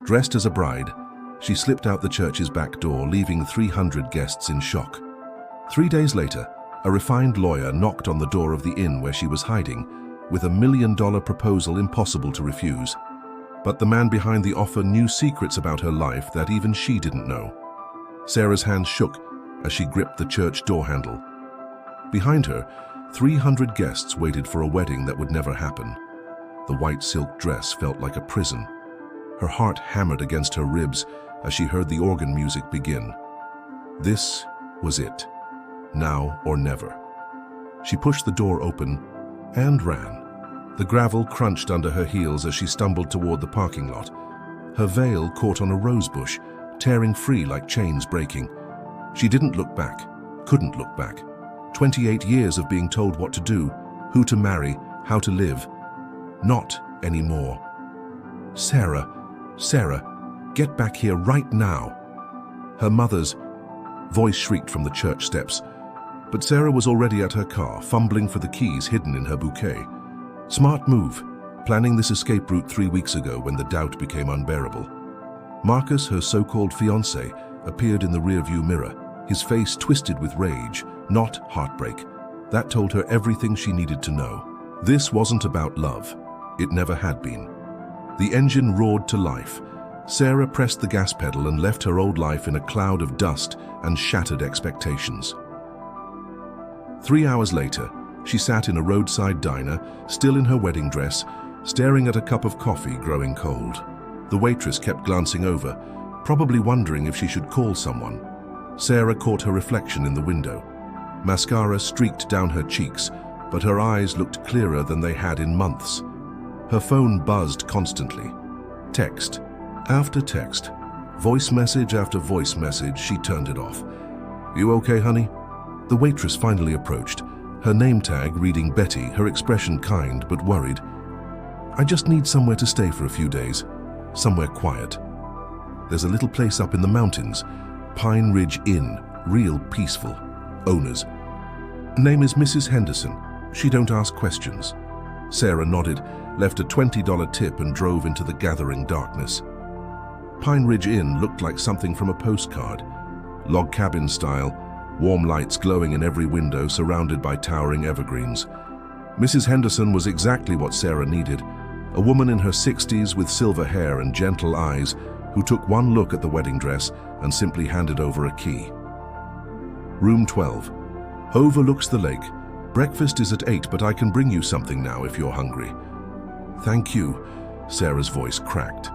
Dressed as a bride, she slipped out the church's back door, leaving 300 guests in shock. 3 days later, a refined lawyer knocked on the door of the inn where she was hiding, with $1 million proposal impossible to refuse. But the man behind the offer knew secrets about her life that even she didn't know. Sarah's hands shook as she gripped the church door handle. Behind her, 300 guests waited for a wedding that would never happen. The white silk dress felt like a prison. Her heart hammered against her ribs as she heard the organ music begin. This was it. Now or never. She pushed the door open and ran. The gravel crunched under her heels as she stumbled toward the parking lot. Her veil caught on a rose bush, tearing free like chains breaking. She didn't look back, couldn't look back. 28 years of being told what to do, who to marry, how to live. Not anymore. Sarah, get back here right now. Her mother's voice shrieked from the church steps, but Sarah was already at her car, fumbling for the keys hidden in her bouquet. Smart move, planning this escape route 3 weeks ago when the doubt became unbearable. Marcus, her so-called fiancé, appeared in the rearview mirror, his face twisted with rage, not heartbreak. That told her everything she needed to know. This wasn't about love. It never had been. The engine roared to life. Sarah pressed the gas pedal and left her old life in a cloud of dust and shattered expectations. 3 hours later, she sat in a roadside diner, still in her wedding dress, staring at a cup of coffee growing cold. The waitress kept glancing over, probably wondering if she should call someone. Sarah caught her reflection in the window. Mascara streaked down her cheeks, but her eyes looked clearer than they had in months. Her phone buzzed constantly. Text after text, voice message after voice message. She turned it off. "You okay, honey?" The waitress finally approached, her name tag reading Betty, her expression kind but worried. "I just need somewhere to stay for a few days, somewhere quiet. There's a little place up in the mountains, Pine Ridge Inn, real peaceful. Owners. Name is Mrs. Henderson. She don't ask questions." Sarah nodded, left a $20 tip and drove into the gathering darkness. Pine Ridge Inn looked like something from a postcard. Log cabin style, warm lights glowing in every window surrounded by towering evergreens. Mrs. Henderson was exactly what Sarah needed, a woman in her 60s with silver hair and gentle eyes who took one look at the wedding dress and simply handed over a key. Room 12. Overlooks the lake. Breakfast is at 8, but I can bring you something now if you're hungry. "Thank you," Sarah's voice cracked.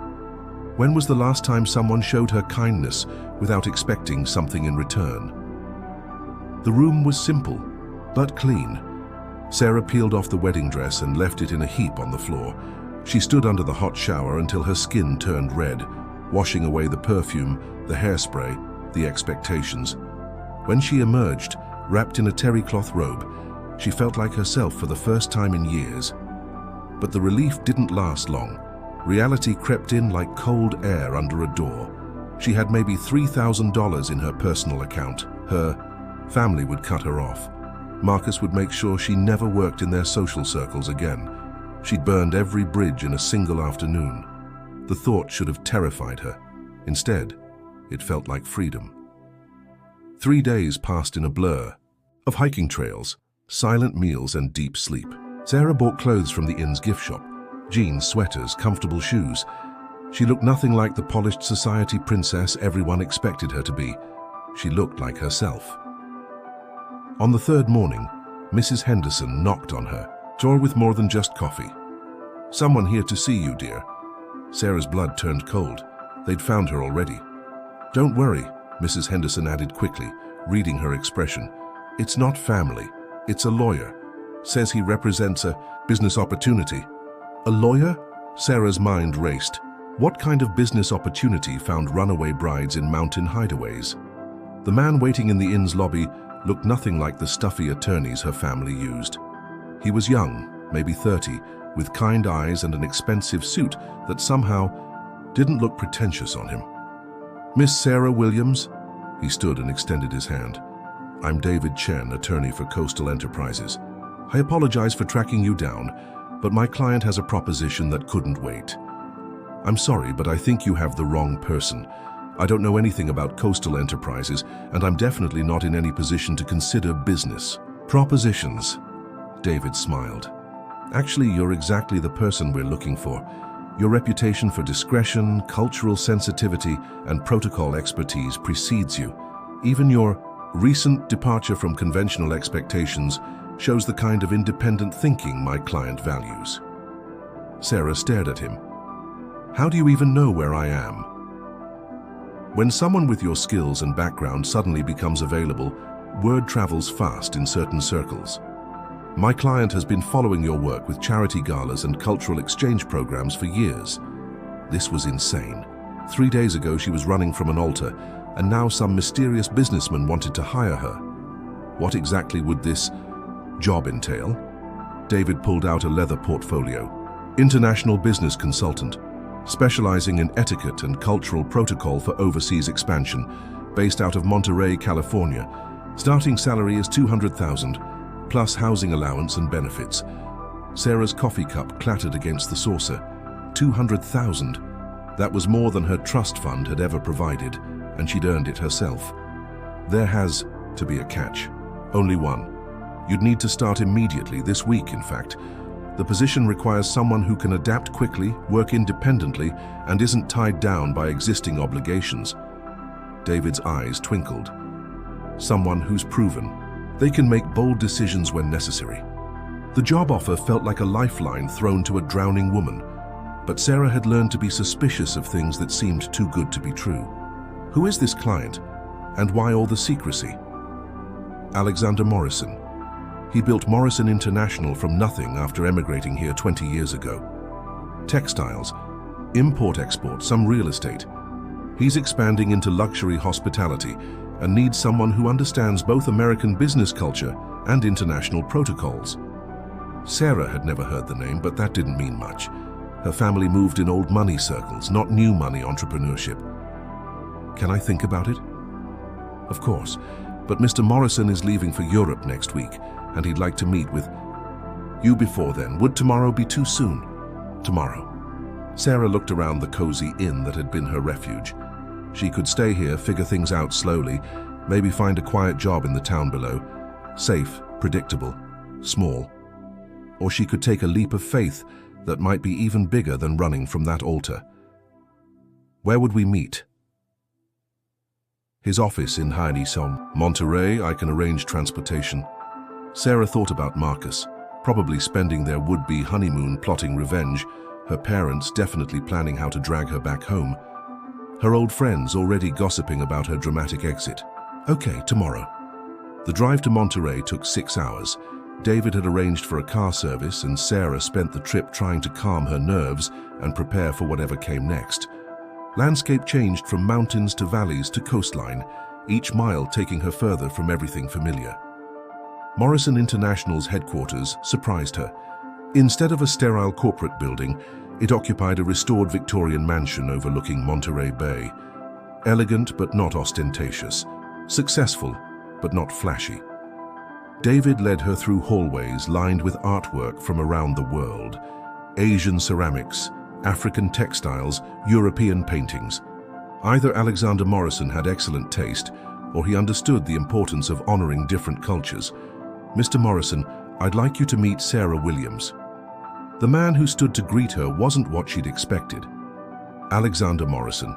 When was the last time someone showed her kindness without expecting something in return? The room was simple, but clean. Sarah peeled off the wedding dress and left it in a heap on the floor. She stood under the hot shower until her skin turned red, washing away the perfume, the hairspray, the expectations. When she emerged, wrapped in a terry cloth robe, she felt like herself for the first time in years. But the relief didn't last long. Reality crept in like cold air under a door. She had maybe $3,000 in her personal account. Her family would cut her off. Marcus would make sure she never worked in their social circles again. She'd burned every bridge in a single afternoon. The thought should have terrified her. Instead, it felt like freedom. 3 days passed in a blur of hiking trails, silent meals, and deep sleep. Sarah bought clothes from the inn's gift shop. Jeans, sweaters, comfortable shoes. She looked nothing like the polished society princess everyone expected her to be. She looked like herself. On the third morning, Mrs. Henderson knocked on her door with more than just coffee. "Someone here to see you, dear." Sarah's blood turned cold. They'd found her already. "Don't worry," Mrs. Henderson added quickly, reading her expression. "It's not family. It's a lawyer. Says he represents a business opportunity." "A lawyer?" Sarah's mind raced. What kind of business opportunity found runaway brides in mountain hideaways? The man waiting in the inn's lobby looked nothing like the stuffy attorneys her family used. He was young, maybe 30, with kind eyes and an expensive suit that somehow didn't look pretentious on him. "Miss Sarah Williams?" He stood and extended his hand. "I'm David Chen, attorney for Coastal Enterprises. I apologize for tracking you down, but my client has a proposition that couldn't wait. I'm sorry, but I think you have the wrong person. I don't know anything about coastal enterprises, and I'm definitely not in any position to consider business propositions. David smiled. Actually, you're exactly the person we're looking for. Your reputation for discretion, cultural sensitivity, and protocol expertise precedes you. Even your recent departure from conventional expectations shows the kind of independent thinking my client values. Sarah stared at him. How do you even know where I am? When someone with your skills and background suddenly becomes available, word travels fast in certain circles. My client has been following your work with charity galas and cultural exchange programs for years. This was insane. 3 days ago she was running from an altar, and now some mysterious businessman wanted to hire her. What exactly would this job entail? David pulled out a leather portfolio. International business consultant, specializing in etiquette and cultural protocol for overseas expansion, based out of Monterey, California. Starting salary is $200,000, plus housing allowance and benefits. Sarah's coffee cup clattered against the saucer. $200,000. That was more than her trust fund had ever provided, and she'd earned it herself. There has to be a catch. Only one. You'd need to start immediately, this week in fact. The position requires someone who can adapt quickly, work independently, and isn't tied down by existing obligations. David's eyes twinkled. Someone who's proven they can make bold decisions when necessary. The job offer felt like a lifeline thrown to a drowning woman, but Sarah had learned to be suspicious of things that seemed too good to be true. Who is this client, and why all the secrecy? Alexander Morrison. He built Morrison International from nothing after emigrating here 20 years ago. Textiles, import-export, some real estate. He's expanding into luxury hospitality and needs someone who understands both American business culture and international protocols. Sarah had never heard the name, but that didn't mean much. Her family moved in old money circles, not new money entrepreneurship. Can I think about it? Of course, but Mr. Morrison is leaving for Europe next week, and he'd like to meet with you before then. Would tomorrow be too soon? Tomorrow. Sarah looked around the cozy inn that had been her refuge. She could stay here, figure things out slowly, maybe find a quiet job in the town below. Safe, predictable, small. Or she could take a leap of faith that might be even bigger than running from that altar. Where would we meet? His office in Hailey-Som. Monterey, I can arrange transportation. Sarah thought about Marcus, probably spending their would-be honeymoon plotting revenge, her parents definitely planning how to drag her back home, her old friends already gossiping about her dramatic exit. Okay, tomorrow. The drive to Monterey took 6 hours. David had arranged for a car service, and Sarah spent the trip trying to calm her nerves and prepare for whatever came next. Landscape changed from mountains to valleys to coastline, each mile taking her further from everything familiar. Morrison International's headquarters surprised her. Instead of a sterile corporate building, it occupied a restored Victorian mansion overlooking Monterey Bay. Elegant but not ostentatious. Successful but not flashy. David led her through hallways lined with artwork from around the world. Asian ceramics, African textiles, European paintings. Either Alexander Morrison had excellent taste, or he understood the importance of honoring different cultures. Mr. Morrison, I'd like you to meet Sarah Williams. The man who stood to greet her wasn't what she'd expected. Alexander Morrison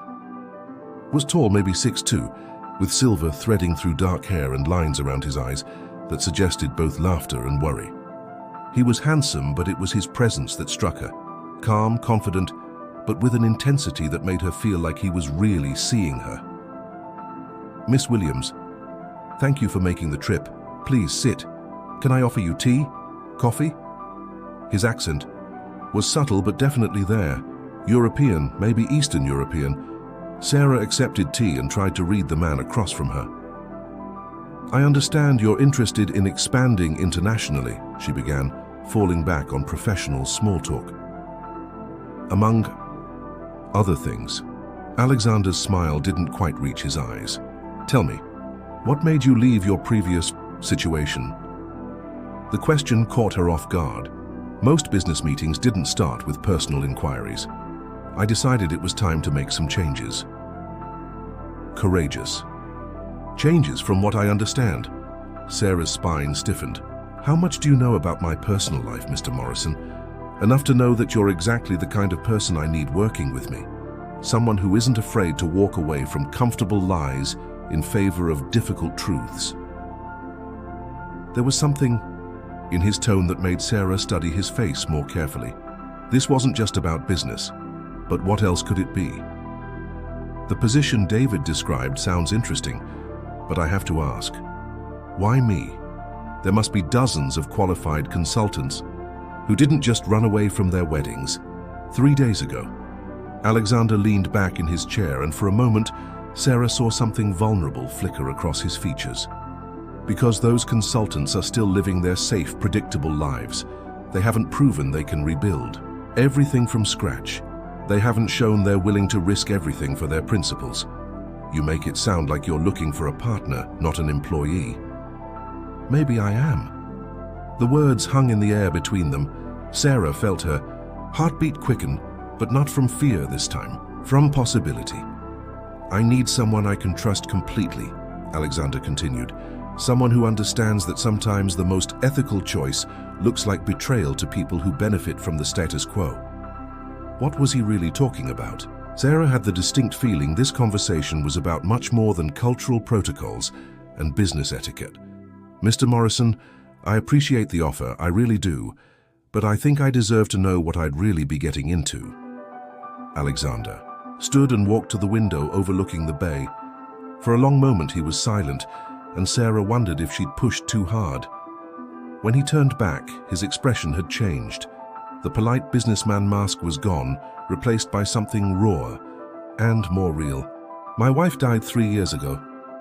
was tall, maybe 6'2", with silver threading through dark hair and lines around his eyes that suggested both laughter and worry. He was handsome, but it was his presence that struck her. Calm, confident, but with an intensity that made her feel like he was really seeing her. Miss Williams, thank you for making the trip. Please sit. Can I offer you tea? Coffee? His accent was subtle but definitely there. European, maybe Eastern European. Sarah accepted tea and tried to read the man across from her. I understand you're interested in expanding internationally, she began, falling back on professional small talk. Among other things, Alexander's smile didn't quite reach his eyes. Tell me, what made you leave your previous situation? The question caught her off guard. Most business meetings didn't start with personal inquiries. I decided it was time to make some changes. Courageous. Changes from what I understand. Sarah's spine stiffened. How much do you know about my personal life, Mr. Morrison? Enough to know that you're exactly the kind of person I need working with me. Someone who isn't afraid to walk away from comfortable lies in favor of difficult truths. There was something in his tone that made Sarah study his face more carefully. This wasn't just about business, but what else could it be? The position David described sounds interesting, but I have to ask, why me? There must be dozens of qualified consultants who didn't just run away from their weddings. 3 days ago, Alexander leaned back in his chair, and for a moment, Sarah saw something vulnerable flicker across his features. Because those consultants are still living their safe, predictable lives, they haven't proven they can rebuild everything from scratch. They haven't shown they're willing to risk everything for their principles. You make it sound like you're looking for a partner, not an employee. Maybe I am. The words hung in the air between them. Sarah felt her heartbeat quicken, but not from fear this time, from possibility. I need someone I can trust completely, Alexander continued. Someone who understands that sometimes the most ethical choice looks like betrayal to people who benefit from the status quo. What was he really talking about? Sarah had the distinct feeling this conversation was about much more than cultural protocols and business etiquette. Mr. Morrison, I appreciate the offer, I really do, but I think I deserve to know what I'd really be getting into. Alexander stood and walked to the window overlooking the bay. For a long moment he was silent, and Sarah wondered if she'd pushed too hard. When he turned back, his expression had changed. The polite businessman mask was gone, replaced by something raw and more real. My wife died 3 years ago.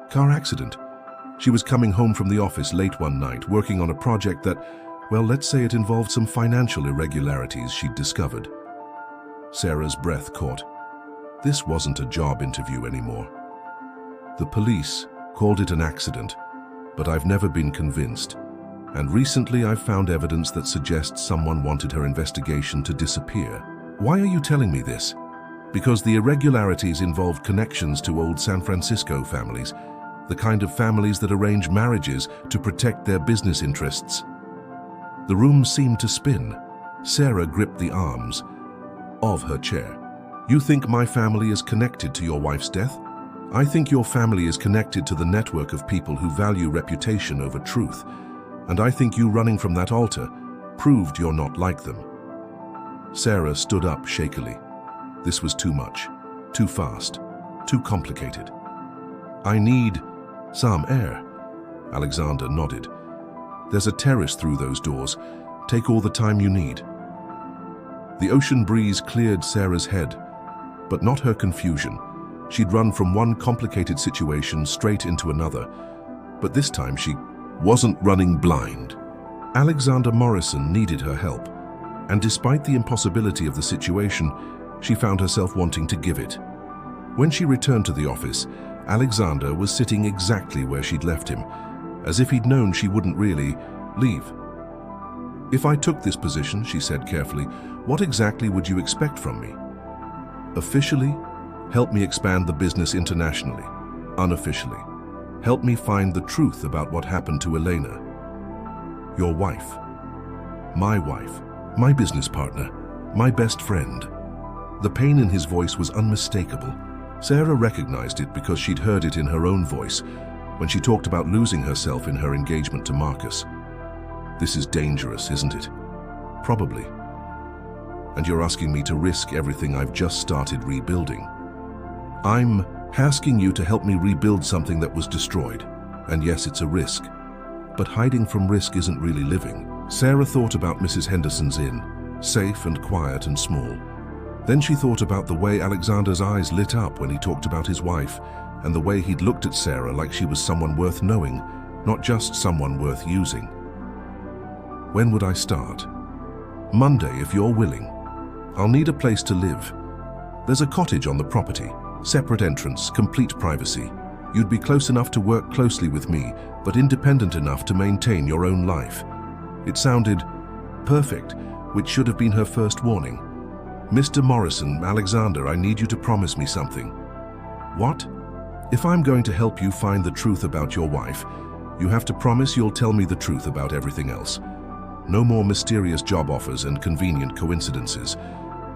Car accident. She was coming home from the office late one night, working on a project that, well, let's say it involved some financial irregularities she'd discovered. Sarah's breath caught. This wasn't a job interview anymore. The police called it an accident, but I've never been convinced. And recently I've found evidence that suggests someone wanted her investigation to disappear. Why are you telling me this? Because the irregularities involved connections to old San Francisco families, the kind of families that arrange marriages to protect their business interests. The room seemed to spin. Sarah gripped the arms of her chair. You think my family is connected to your wife's death? I think your family is connected to the network of people who value reputation over truth. And I think you running from that altar proved you're not like them. Sarah stood up shakily. This was too much, too fast, too complicated. I need some air. Alexander nodded. There's a terrace through those doors. Take all the time you need. The ocean breeze cleared Sarah's head, but not her confusion. She'd run from one complicated situation straight into another, but this time she wasn't running blind. Alexander Morrison needed her help, and despite the impossibility of the situation, she found herself wanting to give it. When she returned to the office, Alexander was sitting exactly where she'd left him, as if he'd known she wouldn't really leave. If I took this position, she said carefully, what exactly would you expect from me? Officially, help me expand the business internationally. Unofficially, help me find the truth about what happened to Elena. Your wife, my business partner, my best friend. The pain in his voice was unmistakable. Sarah recognized it because she'd heard it in her own voice when she talked about losing herself in her engagement to Marcus. This is dangerous, isn't it? Probably. And you're asking me to risk everything I've just started rebuilding. I'm asking you to help me rebuild something that was destroyed. And yes, it's a risk. But hiding from risk isn't really living. Sarah thought about Mrs. Henderson's inn, safe and quiet and small. Then she thought about the way Alexander's eyes lit up when he talked about his wife, and the way he'd looked at Sarah like she was someone worth knowing, not just someone worth using. When would I start? Monday, if you're willing. I'll need a place to live. There's a cottage on the property, separate entrance, complete privacy. You'd be close enough to work closely with me, but independent enough to maintain your own life. It sounded perfect, which should have been her first warning. "Mr. Morrison, Alexander, I need you to promise me something." "What?" "If I'm going to help you find the truth about your wife, you have to promise you'll tell me the truth about everything else. No more mysterious job offers and convenient coincidences.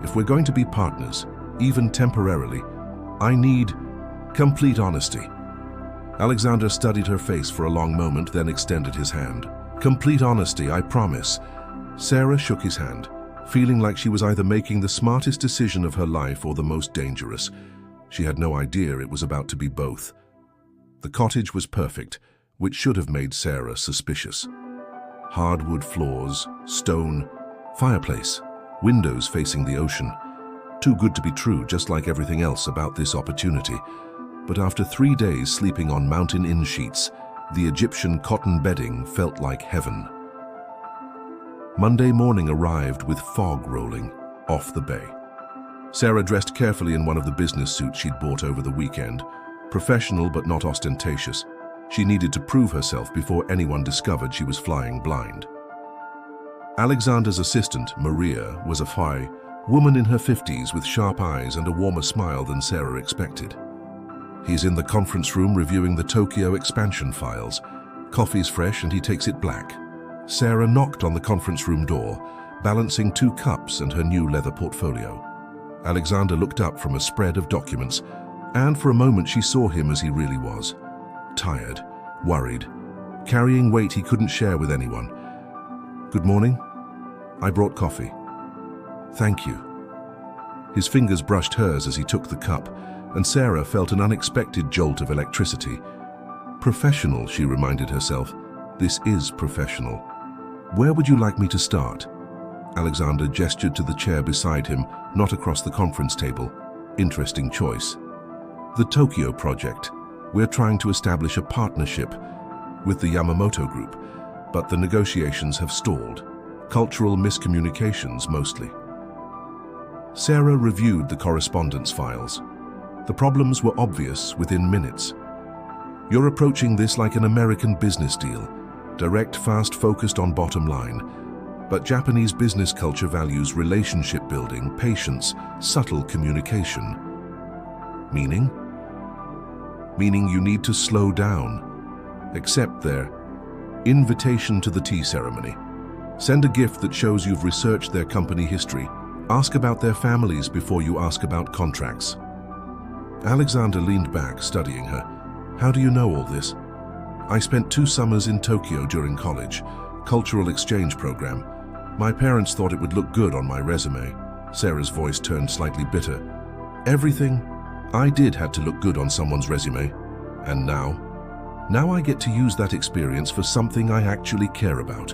If we're going to be partners, even temporarily, I need complete honesty." Alexander studied her face for a long moment, then extended his hand. "Complete honesty, I promise." Sarah shook his hand, feeling like she was either making the smartest decision of her life or the most dangerous. She had no idea it was about to be both. The cottage was perfect, which should have made Sarah suspicious. Hardwood floors, stone, fireplace, windows facing the ocean. Too good to be true, just like everything else about this opportunity. But after 3 days sleeping on mountain inn sheets, the Egyptian cotton bedding felt like heaven. Monday morning arrived with fog rolling off the bay. Sarah dressed carefully in one of the business suits she'd bought over the weekend. Professional but not ostentatious. She needed to prove herself before anyone discovered she was flying blind. Alexander's assistant, Maria, was a fine woman in her 50s with sharp eyes and a warmer smile than Sarah expected. He's in the conference room reviewing the Tokyo expansion files. Coffee's fresh and he takes it black. Sarah knocked on the conference room door, balancing 2 cups and her new leather portfolio. Alexander looked up from a spread of documents, and for a moment she saw him as he really was. Tired, worried, carrying weight he couldn't share with anyone. "Good morning. I brought coffee." "Thank you." His fingers brushed hers as he took the cup, and Sarah felt an unexpected jolt of electricity. Professional, she reminded herself. This is professional. "Where would you like me to start?" Alexander gestured to the chair beside him, not across the conference table. Interesting choice. "The Tokyo project. We're trying to establish a partnership with the Yamamoto Group, but the negotiations have stalled. Cultural miscommunications, mostly." Sarah reviewed the correspondence files. The problems were obvious within minutes. "You're approaching this like an American business deal. Direct, fast, focused on bottom line. But Japanese business culture values relationship building, patience, subtle communication." Meaning? Meaning you need to slow down. Accept their invitation to the tea ceremony. Send a gift that shows you've researched their company history. Ask about their families before you ask about contracts. Alexander leaned back, studying her. "How do you know all this?" "I spent 2 summers in Tokyo during college, cultural exchange program. My parents thought it would look good on my resume." Sarah's voice turned slightly bitter. "Everything I did had to look good on someone's resume. And now I get to use that experience for something I actually care about."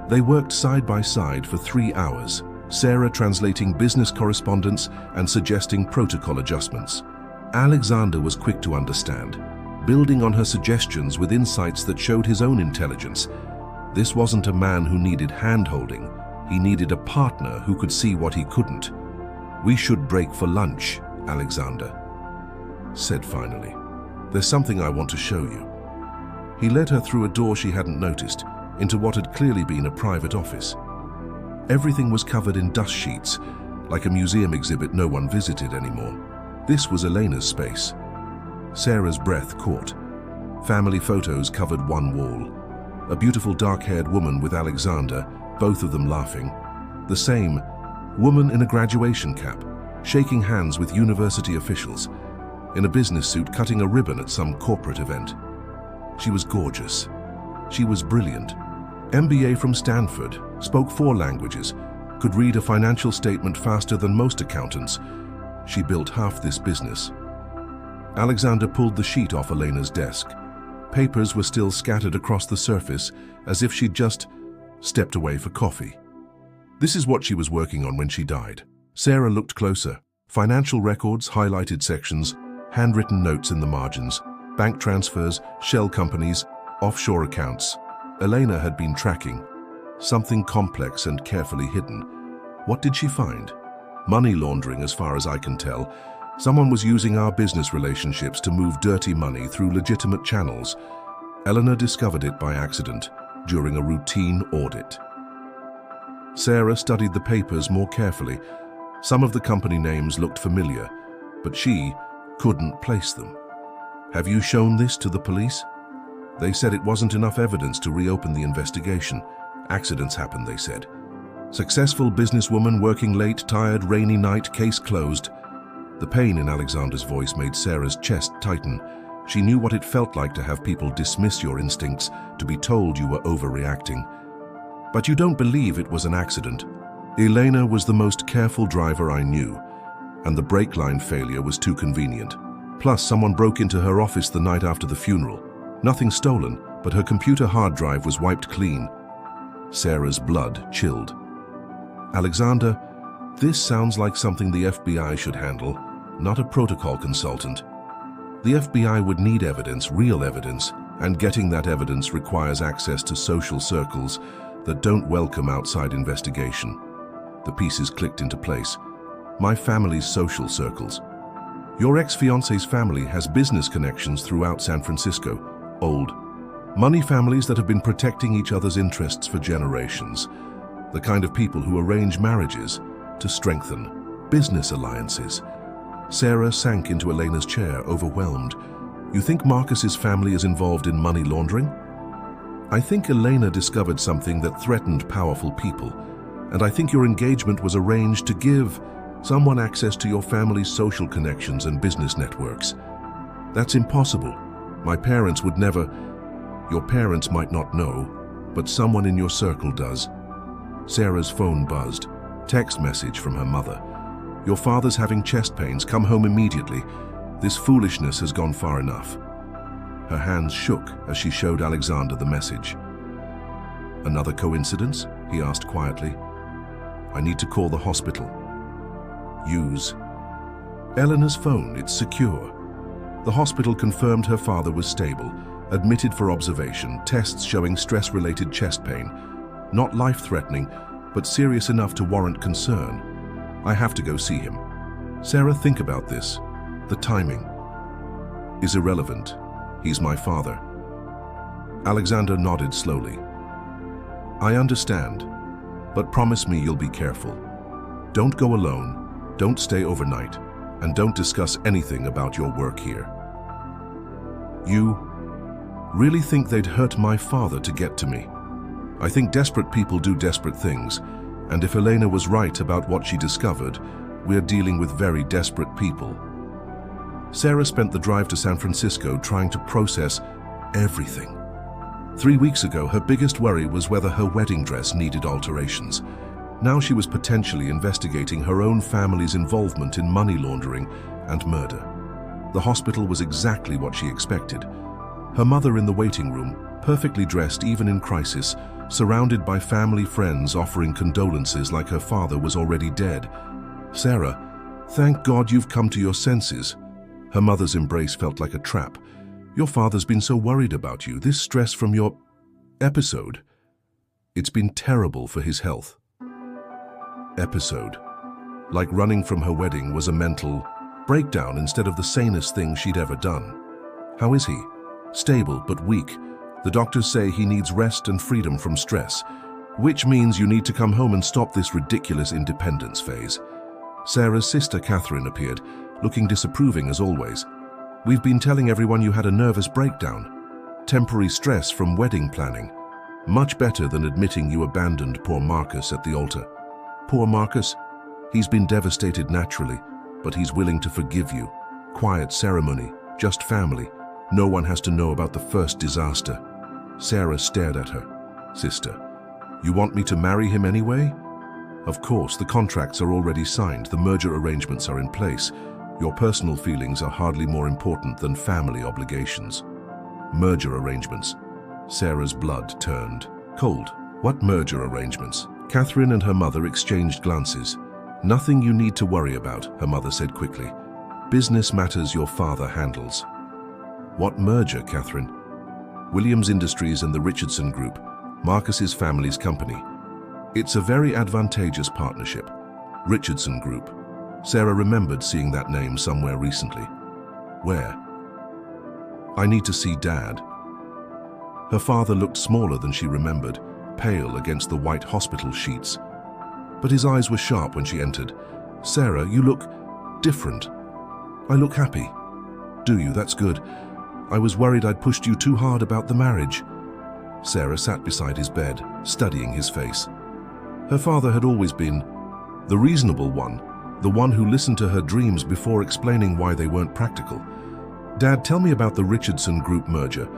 They worked side by side for 3 hours, Sarah translating business correspondence and suggesting protocol adjustments. Alexander was quick to understand, building on her suggestions with insights that showed his own intelligence. This wasn't a man who needed hand-holding. He needed a partner who could see what he couldn't. "We should break for lunch," Alexander said finally. "There's something I want to show you." He led her through a door she hadn't noticed, into what had clearly been a private office. Everything was covered in dust sheets, like a museum exhibit no one visited anymore. This was Elena's space. Sarah's breath caught. Family photos covered one wall. A beautiful dark-haired woman with Alexander, both of them laughing. The same woman in a graduation cap, shaking hands with university officials, in a business suit cutting a ribbon at some corporate event. She was gorgeous. She was brilliant. MBA from Stanford, spoke 4 languages, could read a financial statement faster than most accountants. She built half this business. Alexander pulled the sheet off Elena's desk. Papers were still scattered across the surface, as if she'd just stepped away for coffee. This is what she was working on when she died. Sarah looked closer. Financial records, highlighted sections, handwritten notes in the margins, bank transfers, shell companies, offshore accounts. Elena had been tracking something complex and carefully hidden. What did she find? Money laundering, as far as I can tell. Someone was using our business relationships to move dirty money through legitimate channels. Eleanor discovered it by accident during a routine audit. Sarah studied the papers more carefully. Some of the company names looked familiar, but she couldn't place them. Have you shown this to the police? They said it wasn't enough evidence to reopen the investigation. Accidents happen, they said. Successful businesswoman working late, tired, rainy night, case closed. The pain in Alexander's voice made Sarah's chest tighten. She knew what it felt like to have people dismiss your instincts, to be told you were overreacting. But you don't believe it was an accident. Elena was the most careful driver I knew, and the brake line failure was too convenient. Plus, someone broke into her office the night after the funeral. Nothing stolen, but her computer hard drive was wiped clean. Sarah's blood chilled. Alexander, this sounds like something the FBI should handle, not a protocol consultant. The FBI would need evidence, real evidence, and getting that evidence requires access to social circles that don't welcome outside investigation. The pieces clicked into place. My family's social circles. Your ex-fiancé's family has business connections throughout San Francisco. Old, money families that have been protecting each other's interests for generations. The kind of people who arrange marriages to strengthen business alliances. Sarah sank into Elena's chair, overwhelmed. You think Marcus's family is involved in money laundering? I think Elena discovered something that threatened powerful people, and I think your engagement was arranged to give someone access to your family's social connections and business networks. That's impossible. My parents would never. Your parents might not know, but someone in your circle does. Sarah's phone buzzed. Text message from her mother. Your father's having chest pains. Come home immediately. This foolishness has gone far enough. Her hands shook as she showed Alexander the message. Another coincidence? He asked quietly. I need to call the hospital. Use Eleanor's phone. It's secure. The hospital confirmed her father was stable, admitted for observation, tests showing stress-related chest pain. Not life-threatening, but serious enough to warrant concern. I have to go see him. Sarah, think about this. The timing is irrelevant. He's my father. Alexander nodded slowly. I understand, but promise me you'll be careful. Don't go alone, don't stay overnight, and don't discuss anything about your work here. You really think they'd hurt my father to get to me? I think desperate people do desperate things, and if Elena was right about what she discovered, we're dealing with very desperate people. Sarah spent the drive to San Francisco trying to process everything. 3 weeks ago, her biggest worry was whether her wedding dress needed alterations. Now she was potentially investigating her own family's involvement in money laundering and murder. The hospital was exactly what she expected. Her mother in the waiting room, perfectly dressed even in crisis, surrounded by family friends offering condolences like her father was already dead. Sarah, thank God you've come to your senses. Her mother's embrace felt like a trap. Your father's been so worried about you. This stress from your episode, it's been terrible for his health. Episode. Like running from her wedding was a mental breakdown instead of the sanest thing she'd ever done. How is he? Stable but weak. The doctors say he needs rest and freedom from stress, which means you need to come home and stop this ridiculous independence phase. Sarah's sister Catherine appeared, looking disapproving as always. We've been telling everyone you had a nervous breakdown. Temporary stress from wedding planning. Much better than admitting you abandoned poor Marcus at the altar. Poor Marcus? He's been devastated naturally, but he's willing to forgive you. Quiet ceremony, just family. No one has to know about the first disaster. Sarah stared at her. Sister, you want me to marry him anyway? Of course, the contracts are already signed, the merger arrangements are in place. Your personal feelings are hardly more important than family obligations. Merger arrangements. Sarah's blood turned cold. What merger arrangements? Catherine and her mother exchanged glances. Nothing you need to worry about, her mother said quickly. Business matters your father handles. What merger, Catherine? Williams Industries and the Richardson Group, Marcus's family's company. It's a very advantageous partnership. Richardson Group. Sarah remembered seeing that name somewhere recently. Where? I need to see Dad. Her father looked smaller than she remembered, pale against the white hospital sheets. But his eyes were sharp when she entered. Sarah, you look different. I look happy. Do you? That's good. I was worried I'd pushed you too hard about the marriage. Sarah sat beside his bed, studying his face. Her father had always been the reasonable one, the one who listened to her dreams before explaining why they weren't practical. Dad, tell me about the Richardson Group merger.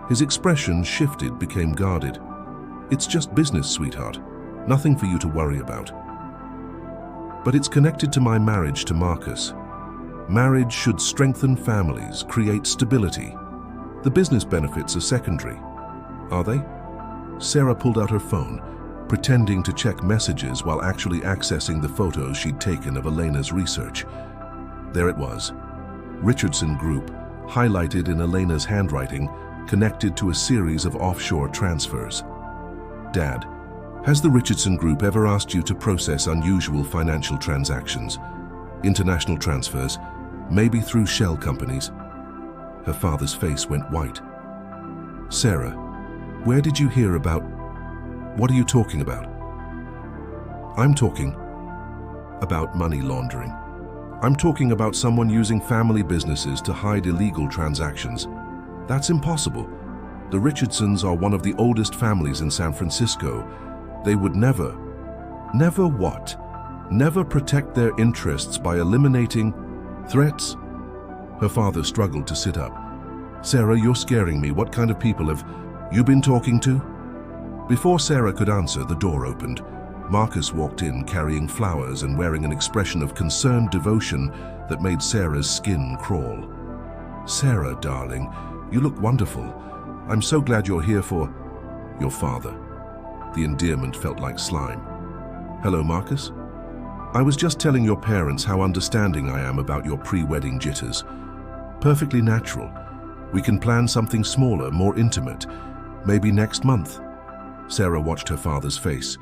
His expression shifted, became guarded. It's just business, sweetheart. Nothing for you to worry about. But it's connected to my marriage to Marcus. Marriage should strengthen families, create stability. The business benefits are secondary. Are they? Sarah pulled out her phone, pretending to check messages while actually accessing the photos she'd taken of Elena's research. There it was. Richardson Group, highlighted in Elena's handwriting, connected to a series of offshore transfers. Dad, has the Richardson Group ever asked you to process unusual financial transactions? International transfers, maybe through shell companies? Her father's face went white. Sarah, where did you hear about? What are you talking about? I'm talking about money laundering. I'm talking about someone using family businesses to hide illegal transactions. That's impossible. The Richardsons are one of the oldest families in San Francisco. They would never what? Never protect their interests by eliminating threats? Her father struggled to sit up. Sarah, you're scaring me. What kind of people have you been talking to? Before Sarah could answer, the door opened. Marcus walked in carrying flowers and wearing an expression of concerned devotion that made Sarah's skin crawl. Sarah, darling, you look wonderful. I'm so glad you're here for your father. The endearment felt like slime. Hello, Marcus. I was just telling your parents how understanding I am about your pre-wedding jitters. Perfectly natural. We can plan something smaller, more intimate, maybe next month. Sarah watched her father's face.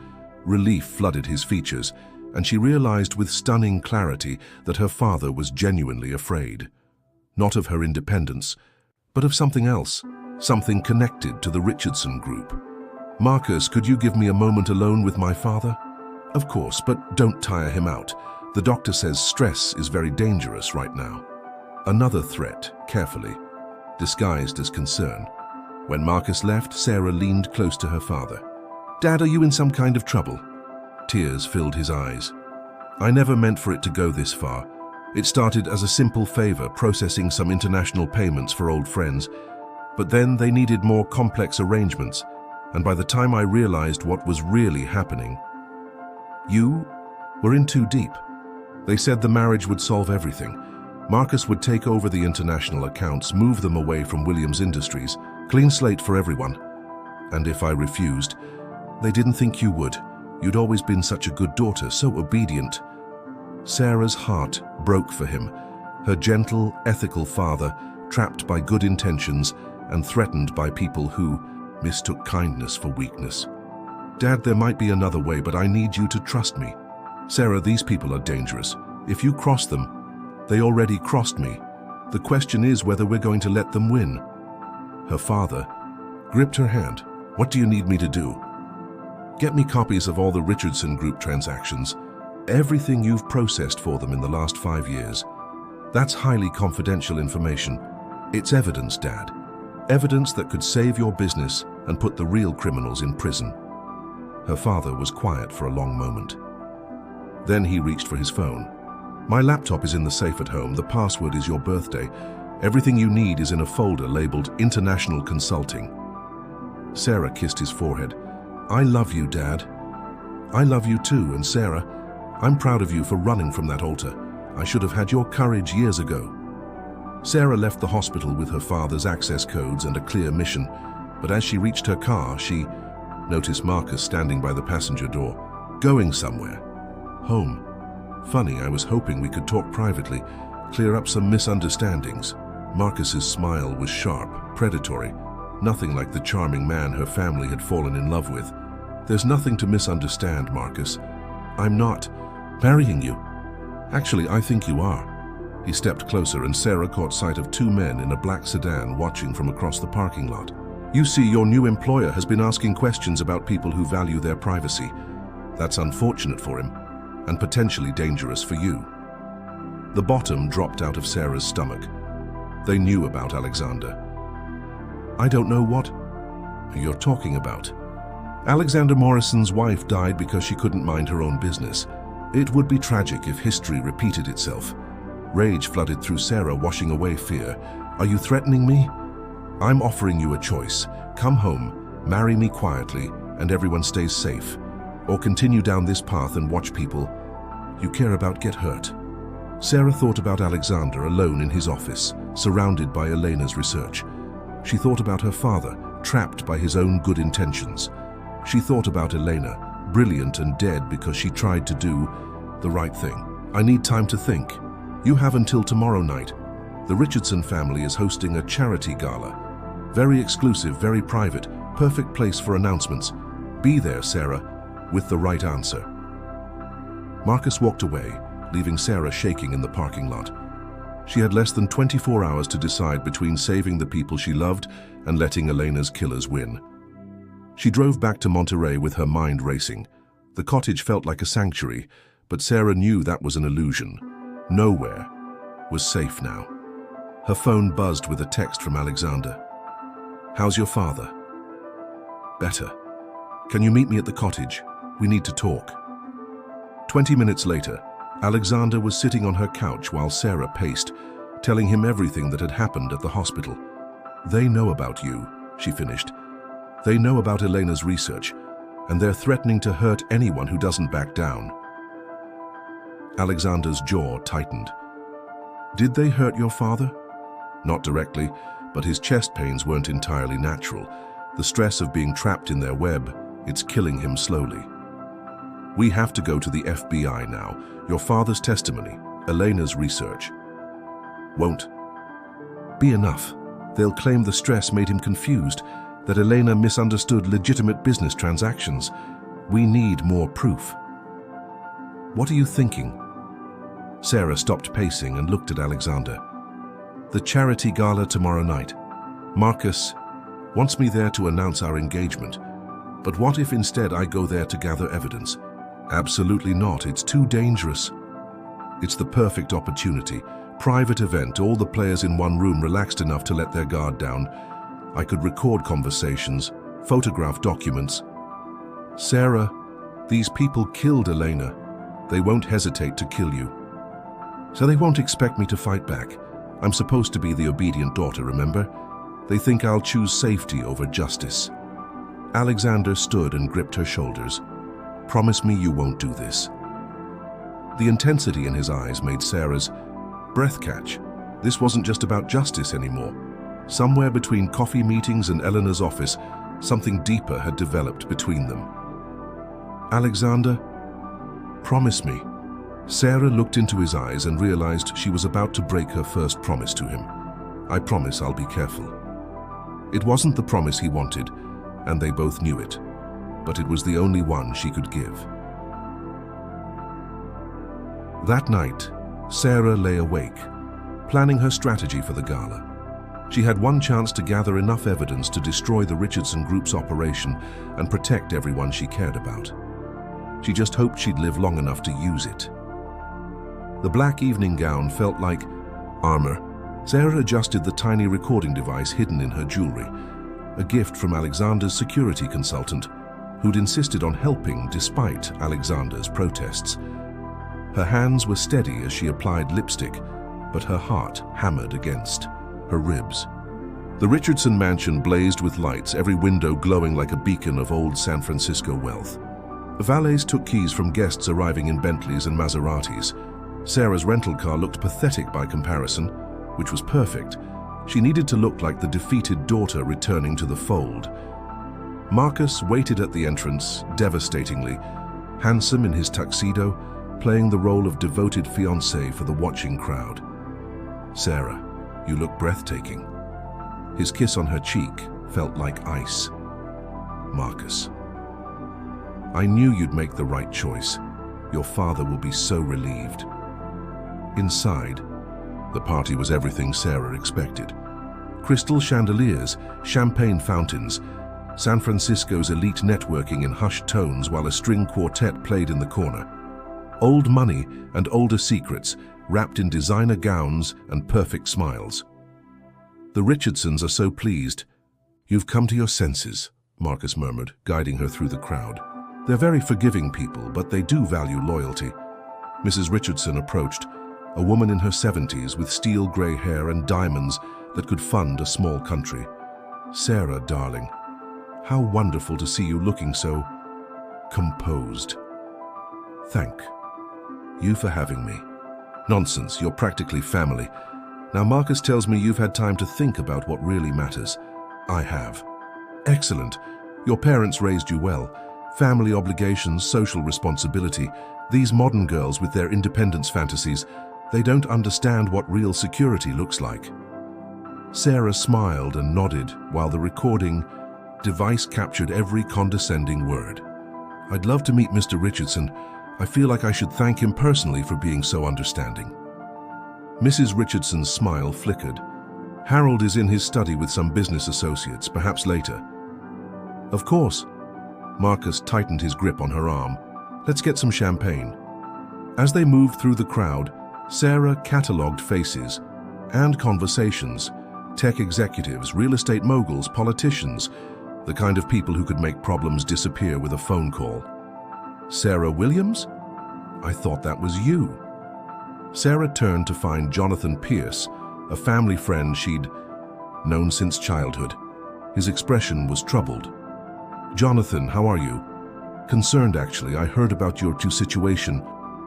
Relief flooded his features, and she realized with stunning clarity that her father was genuinely afraid. Not of her independence, but of something else, something connected to the Richardson Group. Marcus, could you give me a moment alone with my father? Of course, but don't tire him out. The doctor says stress is very dangerous right now. Another threat, carefully, disguised as concern. When Marcus left, Sarah leaned close to her father. Dad, are you in some kind of trouble? Tears filled his eyes. I never meant for it to go this far. It started as a simple favor, processing some international payments for old friends. But then they needed more complex arrangements, and by the time I realized what was really happening, you were in too deep. They said the marriage would solve everything. Marcus would take over the international accounts, move them away from Williams Industries, clean slate for everyone. And if I refused, they didn't think you would. You'd always been such a good daughter, so obedient. Sarah's heart broke for him. Her gentle, ethical father, trapped by good intentions and threatened by people who mistook kindness for weakness. Dad, there might be another way, but I need you to trust me. Sarah, these people are dangerous. If you cross them, they already crossed me. The question is whether we're going to let them win. Her father gripped her hand. What do you need me to do? Get me copies of all the Richardson Group transactions, everything you've processed for them in the last 5 years. That's highly confidential information. It's evidence, Dad. Evidence that could save your business and put the real criminals in prison. Her father was quiet for a long moment. Then he reached for his phone. My laptop is in the safe at home. The password is your birthday. Everything you need is in a folder labeled International Consulting. Sarah kissed his forehead. I love you, Dad. I love you too, and Sarah, I'm proud of you for running from that altar. I should have had your courage years ago. Sarah left the hospital with her father's access codes and a clear mission, but as she reached her car, she noticed Marcus standing by the passenger door, going somewhere. Home. Funny, I was hoping we could talk privately, clear up some misunderstandings. Marcus's smile was sharp, predatory, nothing like the charming man her family had fallen in love with. There's nothing to misunderstand, Marcus. I'm not marrying you. Actually, I think you are. He stepped closer and Sarah caught sight of 2 men in a black sedan watching from across the parking lot. You see, your new employer has been asking questions about people who value their privacy. That's unfortunate for him. and potentially dangerous for you. The bottom dropped out of Sarah's stomach. They knew about Alexander. I don't know what you're talking about. Alexander Morrison's wife died because she couldn't mind her own business. It would be tragic if history repeated itself. Rage flooded through Sarah, washing away fear. Are you threatening me? I'm offering you a choice. Come home, marry me quietly, and everyone stays safe. Or continue down this path and watch people you care about get hurt. Sarah thought about Alexander alone in his office, surrounded by Elena's research. She thought about her father, trapped by his own good intentions. She thought about Elena, brilliant and dead because she tried to do the right thing. I need time to think. You have until tomorrow night. The Richardson family is hosting a charity gala. Very exclusive, very private, perfect place for announcements. Be there, Sarah, with the right answer. Marcus walked away, leaving Sarah shaking in the parking lot. She had less than 24 hours to decide between saving the people she loved and letting Elena's killers win. She drove back to Monterey with her mind racing. The cottage felt like a sanctuary, but Sarah knew that was an illusion. Nowhere was safe now. Her phone buzzed with a text from Alexander. How's your father? Better. Can you meet me at the cottage? We need to talk. 20 minutes later, Alexander was sitting on her couch while Sarah paced, telling him everything that had happened at the hospital. They know about you, she finished. They know about Elena's research, and they're threatening to hurt anyone who doesn't back down. Alexander's jaw tightened. Did they hurt your father? Not directly, but his chest pains weren't entirely natural. The stress of being trapped in their web, it's killing him slowly. We have to go to the FBI now. Your father's testimony, Elena's research. Won't be enough. They'll claim the stress made him confused, that Elena misunderstood legitimate business transactions. We need more proof. What are you thinking? Sarah stopped pacing and looked at Alexander. The charity gala tomorrow night. Marcus wants me there to announce our engagement. But what if instead I go there to gather evidence? Absolutely not. It's too dangerous. It's the perfect opportunity. Private event, all the players in one room relaxed enough to let their guard down. I could record conversations, photograph documents. Sarah, these people killed Elena. They won't hesitate to kill you. So they won't expect me to fight back. I'm supposed to be the obedient daughter, remember? They think I'll choose safety over justice. Alexander stood and gripped her shoulders. Promise me you won't do this. The intensity in his eyes made Sarah's breath catch. This wasn't just about justice anymore. Somewhere between coffee meetings and Eleanor's office, something deeper had developed between them. Alexander, promise me. Sarah looked into his eyes and realized she was about to break her first promise to him. I promise I'll be careful. It wasn't the promise he wanted, and they both knew it, but it was the only one she could give. That night, Sarah lay awake, planning her strategy for the gala. She had one chance to gather enough evidence to destroy the Richardson Group's operation and protect everyone she cared about. She just hoped she'd live long enough to use it. The black evening gown felt like armor. Sarah adjusted the tiny recording device hidden in her jewelry, a gift from Alexander's security consultant, who'd insisted on helping despite Alexander's protests. Her hands were steady as she applied lipstick, but her heart hammered against her ribs. The Richardson mansion blazed with lights, every window glowing like a beacon of old San Francisco wealth. Valets took keys from guests arriving in Bentleys and Maseratis. Sarah's rental car looked pathetic by comparison, which was perfect. She needed to look like the defeated daughter returning to the fold. Marcus waited at the entrance, devastatingly, handsome in his tuxedo, playing the role of devoted fiancé for the watching crowd. Sarah, you look breathtaking. His kiss on her cheek felt like ice. Marcus, I knew you'd make the right choice. Your father will be so relieved. Inside, the party was everything Sarah expected. Crystal chandeliers, champagne fountains, San Francisco's elite networking in hushed tones while a string quartet played in the corner. Old money and older secrets, wrapped in designer gowns and perfect smiles. The Richardsons are so pleased. "You've come to your senses," Marcus murmured, guiding her through the crowd. "They're very forgiving people, but they do value loyalty." Mrs. Richardson approached, a woman in her 70s with steel grey hair and diamonds that could fund a small country. "Sarah, darling, how wonderful to see you looking so composed." "Thank you for having me." "Nonsense, you're practically family. Now Marcus tells me you've had time to think about what really matters." "I have." "Excellent. Your parents raised you well. Family obligations, social responsibility. These modern girls with their independence fantasies, they don't understand what real security looks like." Sarah smiled and nodded while the recording device captured every condescending word. "I'd love to meet Mr. Richardson. I feel like I should thank him personally for being so understanding." Mrs. Richardson's smile flickered. "Harold is in his study with some business associates, perhaps later." "Of course." Marcus tightened his grip on her arm. "Let's get some champagne." As they moved through the crowd, Sarah catalogued faces and conversations. Tech executives, real estate moguls, politicians, the kind of people who could make problems disappear with a phone call. "Sarah Williams? I thought that was you." Sarah turned to find Jonathan Pierce, a family friend she'd known since childhood. His expression was troubled. "Jonathan, how are you?" "Concerned, actually. I heard about your situation.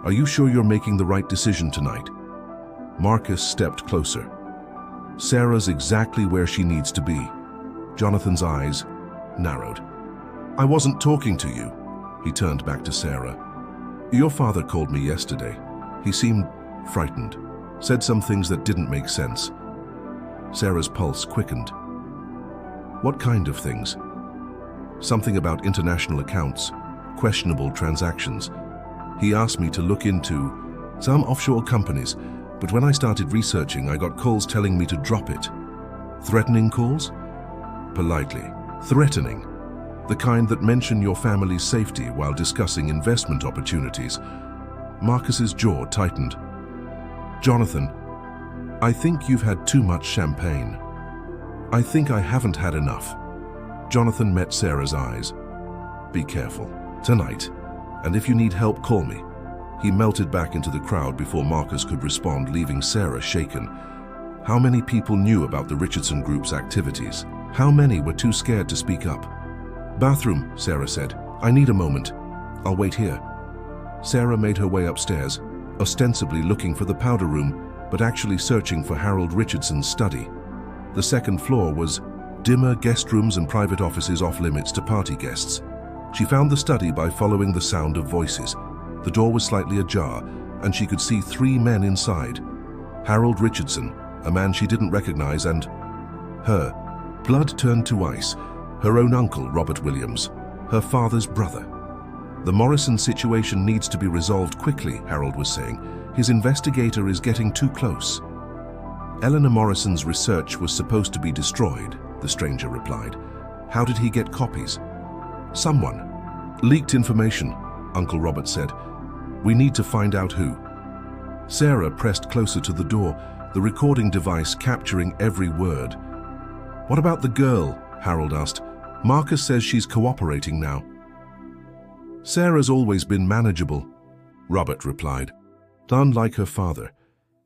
Are you sure you're making the right decision tonight?" Marcus stepped closer. "Sarah's exactly where she needs to be." Jonathan's eyes narrowed. "I wasn't talking to you." He turned back to Sarah. "Your father called me yesterday. He seemed frightened, said some things that didn't make sense." Sarah's pulse quickened. "What kind of things?" "Something about international accounts, questionable transactions. He asked me to look into some offshore companies, but when I started researching, I got calls telling me to drop it." "Threatening calls?" "Politely. Threatening. The kind that mention your family's safety while discussing investment opportunities." Marcus's jaw tightened. "Jonathan, I think you've had too much champagne." "I think I haven't had enough." Jonathan met Sarah's eyes. "Be careful. Tonight. And if you need help, call me." He melted back into the crowd before Marcus could respond, leaving Sarah shaken. How many people knew about the Richardson Group's activities? How many were too scared to speak up? "Bathroom," Sarah said. "I need a moment. I'll wait here." Sarah made her way upstairs, ostensibly looking for the powder room, but actually searching for Harold Richardson's study. The second floor was dimmer guest rooms and private offices off limits to party guests. She found the study by following the sound of voices. The door was slightly ajar, and she could see 3 men inside. Harold Richardson, a man she didn't recognize, and her. Blood turned to ice. Her own uncle, Robert Williams, her father's brother. "The Morrison situation needs to be resolved quickly," Harold was saying. "His investigator is getting too close." "Eleanor Morrison's research was supposed to be destroyed," the stranger replied. "How did he get copies?" "Someone. Leaked information," Uncle Robert said. "We need to find out who." Sarah pressed closer to the door, the recording device capturing every word. "What about the girl?" Harold asked. "Marcus says she's cooperating now." "Sarah's always been manageable," Robert replied. "Unlike her father.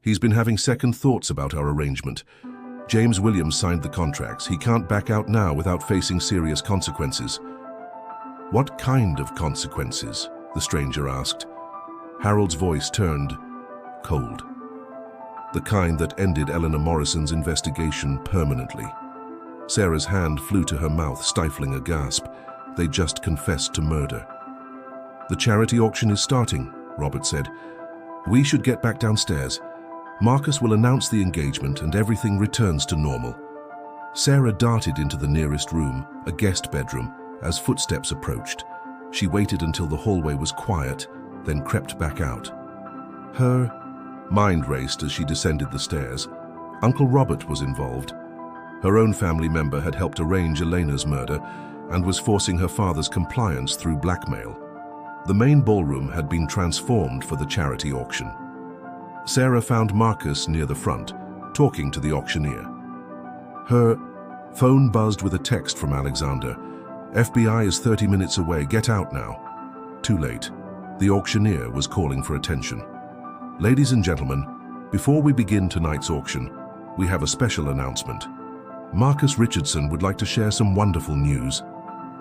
He's been having second thoughts about our arrangement. James Williams signed the contracts. He can't back out now without facing serious consequences." "What kind of consequences?" the stranger asked. Harold's voice turned cold. "The kind that ended Eleanor Morrison's investigation permanently." Sarah's hand flew to her mouth, stifling a gasp. They just confessed to murder. "The charity auction is starting," Robert said. "We should get back downstairs. Marcus will announce the engagement and everything returns to normal." Sarah darted into the nearest room, a guest bedroom, as footsteps approached. She waited until the hallway was quiet, then crept back out. Her mind raced as she descended the stairs. Uncle Robert was involved. Her own family member had helped arrange Elena's murder and was forcing her father's compliance through blackmail. The main ballroom had been transformed for the charity auction. Sarah found Marcus near the front, talking to the auctioneer. Her phone buzzed with a text from Alexander. FBI is 30 minutes away, get out now. Too late. The auctioneer was calling for attention. Ladies and gentlemen, before we begin tonight's auction, we have a special announcement. Marcus Richardson would like to share some wonderful news.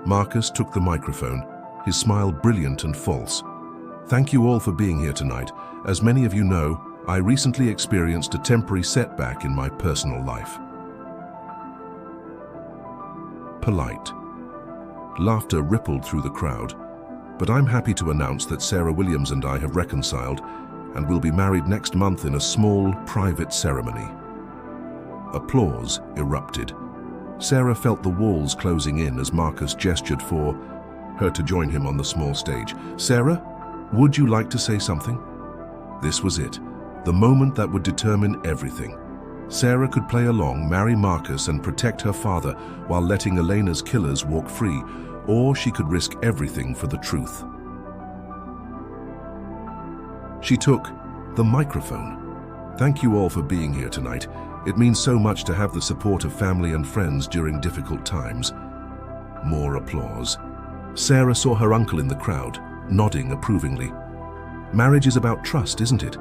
Marcus took the microphone, his smile brilliant and false. Thank you all for being here tonight. As many of you know, I recently experienced a temporary setback in my personal life. Polite. Laughter rippled through the crowd, but I'm happy to announce that Sarah Williams and I have reconciled and will be married next month in a small, private ceremony. Applause erupted. Sarah felt the walls closing in as Marcus gestured for her to join him on the small stage. Sarah, would you like to say something? This was it, the moment that would determine everything. Sarah could play along, marry Marcus and protect her father while letting Elena's killers walk free, or she could risk everything for the truth. She took the microphone. Thank you all for being here tonight. It means so much to have the support of family and friends during difficult times. More applause. Sarah saw her uncle in the crowd, nodding approvingly. Marriage is about trust, isn't it?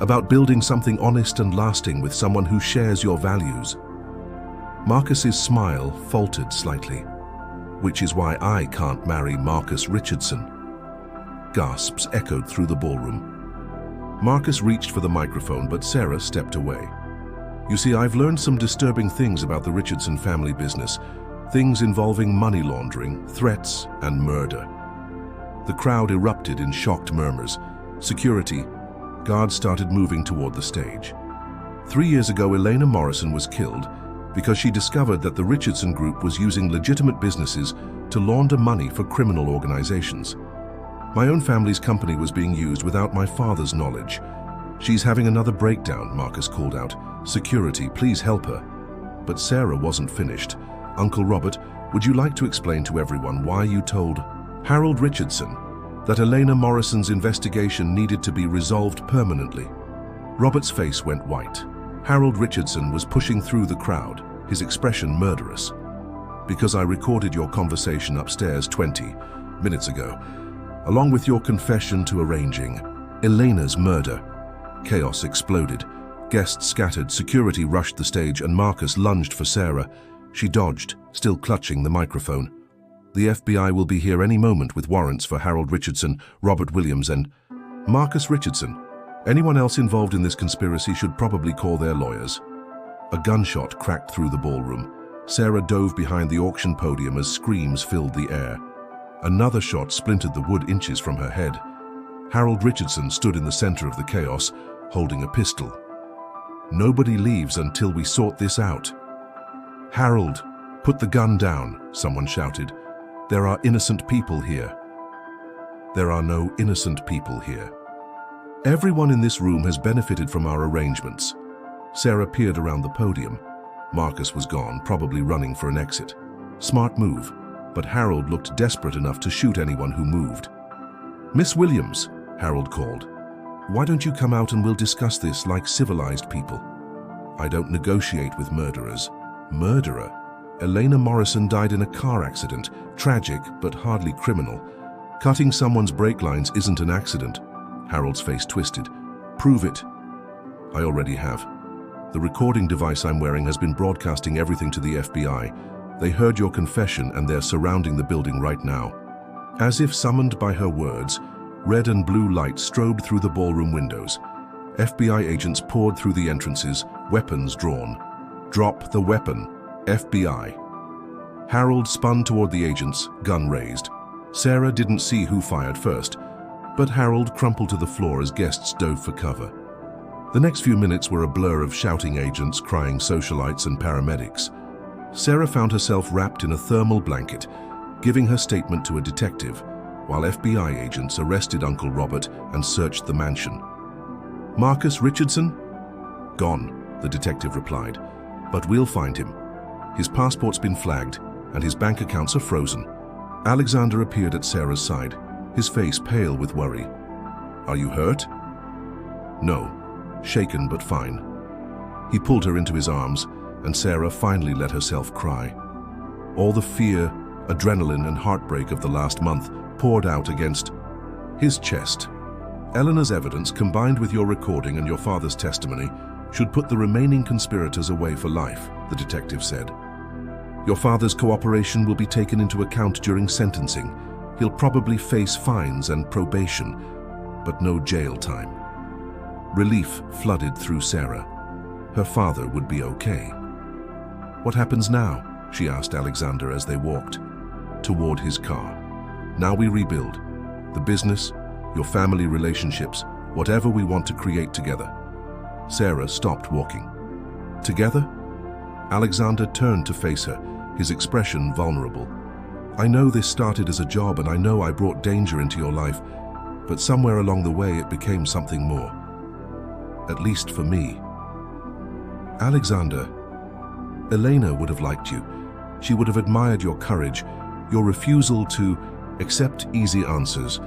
About building something honest and lasting with someone who shares your values. Marcus's smile faltered slightly. Which is why I can't marry Marcus Richardson. Gasps echoed through the ballroom. Marcus reached for the microphone, but Sarah stepped away. You see, I've learned some disturbing things about the Richardson family business, things involving money laundering, threats, and murder. The crowd erupted in shocked murmurs. Security guards started moving toward the stage. 3 years ago, Elena Morrison was killed because she discovered that the Richardson Group was using legitimate businesses to launder money for criminal organizations. My own family's company was being used without my father's knowledge. She's having another breakdown, Marcus called out. Security, please help her. But Sarah wasn't finished. Uncle Robert, would you like to explain to everyone why you told Harold Richardson that Elena Morrison's investigation needed to be resolved permanently? Robert's face went white. Harold Richardson was pushing through the crowd, his expression murderous. Because I recorded your conversation upstairs 20 minutes ago, along with your confession to arranging Elena's murder. Chaos exploded. Guests scattered, security rushed the stage, and Marcus lunged for Sarah. She dodged, still clutching the microphone. The FBI will be here any moment with warrants for Harold Richardson, Robert Williams, and Marcus Richardson. Anyone else involved in this conspiracy should probably call their lawyers. A gunshot cracked through the ballroom. Sarah dove behind the auction podium as screams filled the air. Another shot splintered the wood inches from her head. Harold Richardson stood in the center of the chaos, holding a pistol. Nobody leaves until we sort this out. Harold, put the gun down, someone shouted. There are innocent people here. There are no innocent people here. Everyone in this room has benefited from our arrangements. Sarah peered around the podium. Marcus was gone, probably running for an exit. Smart move, but Harold looked desperate enough to shoot anyone who moved. Miss Williams, Harold called. Why don't you come out and we'll discuss this like civilized people? I don't negotiate with murderers. Murderer? Elena Morrison died in a car accident. Tragic, but hardly criminal. Cutting someone's brake lines isn't an accident. Harold's face twisted. Prove it. I already have. The recording device I'm wearing has been broadcasting everything to the FBI. They heard your confession and they're surrounding the building right now. As if summoned by her words, red and blue light strobed through the ballroom windows. FBI agents poured through the entrances, weapons drawn. Drop the weapon. FBI. Harold spun toward the agents, gun raised. Sarah didn't see who fired first, but Harold crumpled to the floor as guests dove for cover. The next few minutes were a blur of shouting agents, crying socialites, and paramedics. Sarah found herself wrapped in a thermal blanket, giving her statement to a detective, while FBI agents arrested Uncle Robert and searched the mansion. Marcus Richardson? Gone, the detective replied. But we'll find him. His passport's been flagged, and his bank accounts are frozen. Alexander appeared at Sarah's side. his face pale with worry. "Are you hurt?" "No, shaken but fine." He pulled her into his arms, and Sarah finally let herself cry. All the fear, adrenaline, and heartbreak of the last month poured out against his chest. "Eleanor's evidence, combined with your recording and your father's testimony, should put the remaining conspirators away for life," the detective said. "Your father's cooperation will be taken into account during sentencing. He'll probably face fines and probation, but no jail time." Relief flooded through Sarah. Her father would be okay. "What happens now?" she asked Alexander as they walked toward his car. "Now we rebuild. The business, your family relationships, whatever we want to create together." Sarah stopped walking. "Together?" Alexander turned to face her, his expression vulnerable. "I know this started as a job, and I know I brought danger into your life, but somewhere along the way it became something more. At least for me." "Alexander, Elena would have liked you. She would have admired your courage, your refusal to accept easy answers,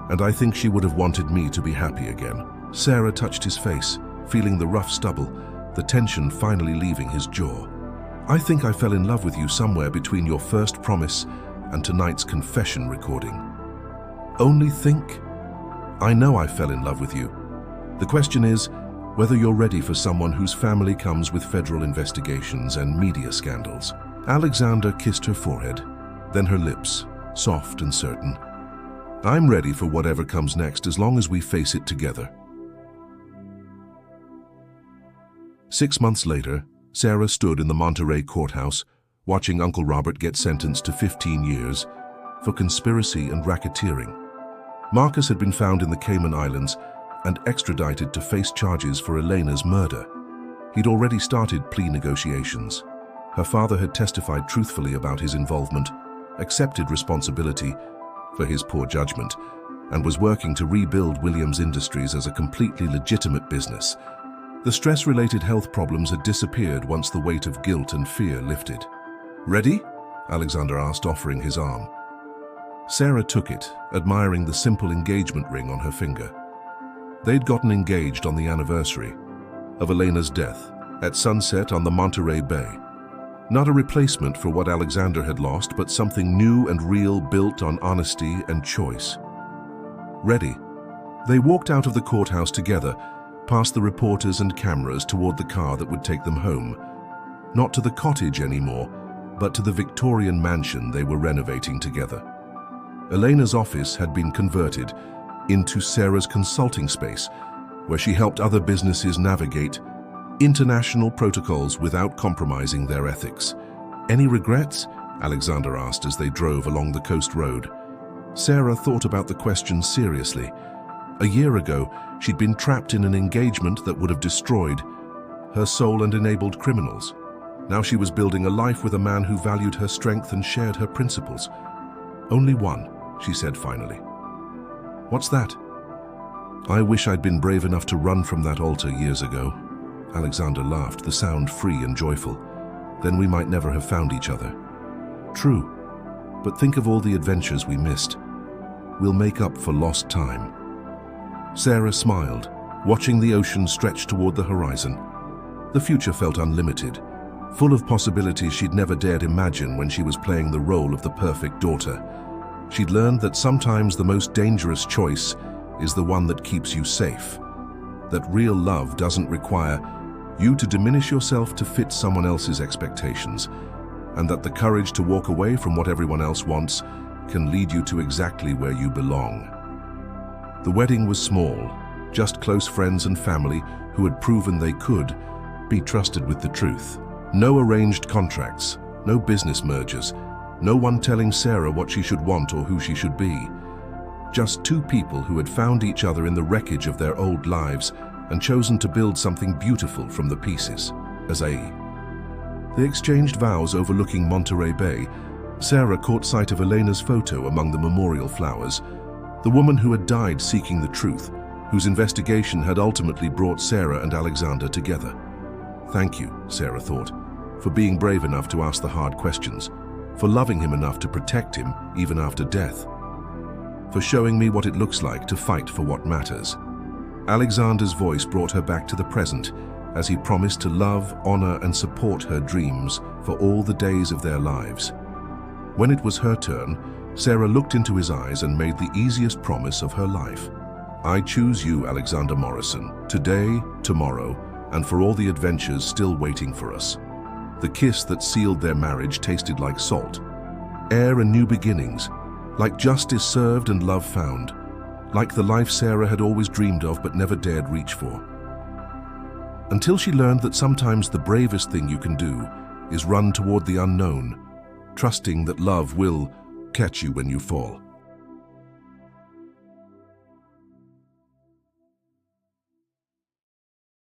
and I think she would have wanted me to be happy again." Sarah touched his face, feeling the rough stubble, the tension finally leaving his jaw. "I think I fell in love with you somewhere between your first promise and tonight's confession recording." "Only think?" "I know I fell in love with you. The question is whether you're ready for someone whose family comes with federal investigations and media scandals." Alexander kissed her forehead, then her lips, soft and certain. "I'm ready for whatever comes next, as long as we face it together." 6 months later, Sarah stood in the Monterey courthouse, watching Uncle Robert get sentenced to 15 years for conspiracy and racketeering. Marcus had been found in the Cayman Islands and extradited to face charges for Elena's murder. He'd already started plea negotiations. Her father had testified truthfully about his involvement, accepted responsibility for his poor judgment, and was working to rebuild Williams Industries as a completely legitimate business. The stress-related health problems had disappeared once the weight of guilt and fear lifted. "Ready?" Alexander asked, offering his arm. Sarah took it, admiring the simple engagement ring on her finger. They'd gotten engaged on the anniversary of Elena's death, at sunset on the Monterey Bay. Not a replacement for what Alexander had lost, but something new and real, built on honesty and choice. "Ready?" They walked out of the courthouse together, past the reporters and cameras, toward the car that would take them home. Not to the cottage anymore, but to the Victorian mansion they were renovating together. Elena's office had been converted into Sarah's consulting space, where she helped other businesses navigate international protocols without compromising their ethics. "Any regrets?" Alexander asked as they drove along the coast road. Sarah thought about the question seriously. A year ago, she'd been trapped in an engagement that would have destroyed her soul and enabled criminals. Now she was building a life with a man who valued her strength and shared her principles. "Only one," she said finally. "What's that?" "I wish I'd been brave enough to run from that altar years ago." Alexander laughed, the sound free and joyful. "Then we might never have found each other." "True, but think of all the adventures we missed. We'll make up for lost time." Sarah smiled, watching the ocean stretch toward the horizon. The future felt unlimited, full of possibilities she'd never dared imagine when she was playing the role of the perfect daughter. She'd learned that sometimes the most dangerous choice is the one that keeps you safe. That real love doesn't require you to diminish yourself to fit someone else's expectations, and that the courage to walk away from what everyone else wants can lead you to exactly where you belong. The wedding was small, just close friends and family who had proven they could be trusted with the truth. No arranged contracts, no business mergers, no one telling Sarah what she should want or who she should be. Just two people who had found each other in the wreckage of their old lives and chosen to build something beautiful from the pieces. They exchanged vows overlooking Monterey Bay. Sarah caught sight of Elena's photo among the memorial flowers, the woman who had died seeking the truth, whose investigation had ultimately brought Sarah and Alexander together. "Thank you," Sarah thought, "for being brave enough to ask the hard questions, for loving him enough to protect him even after death." for showing me what it looks like to fight for what matters." Alexander's voice brought her back to the present as he promised to love, honor, and support her dreams for all the days of their lives. When it was her turn, Sarah looked into his eyes and made the easiest promise of her life. "I choose you, Alexander Morrison, today, tomorrow, and for all the adventures still waiting for us." The kiss that sealed their marriage tasted like salt, air and new beginnings, like justice served and love found, like the life Sarah had always dreamed of but never dared reach for. Until she learned that sometimes the bravest thing you can do is run toward the unknown, trusting that love will catch you when you fall.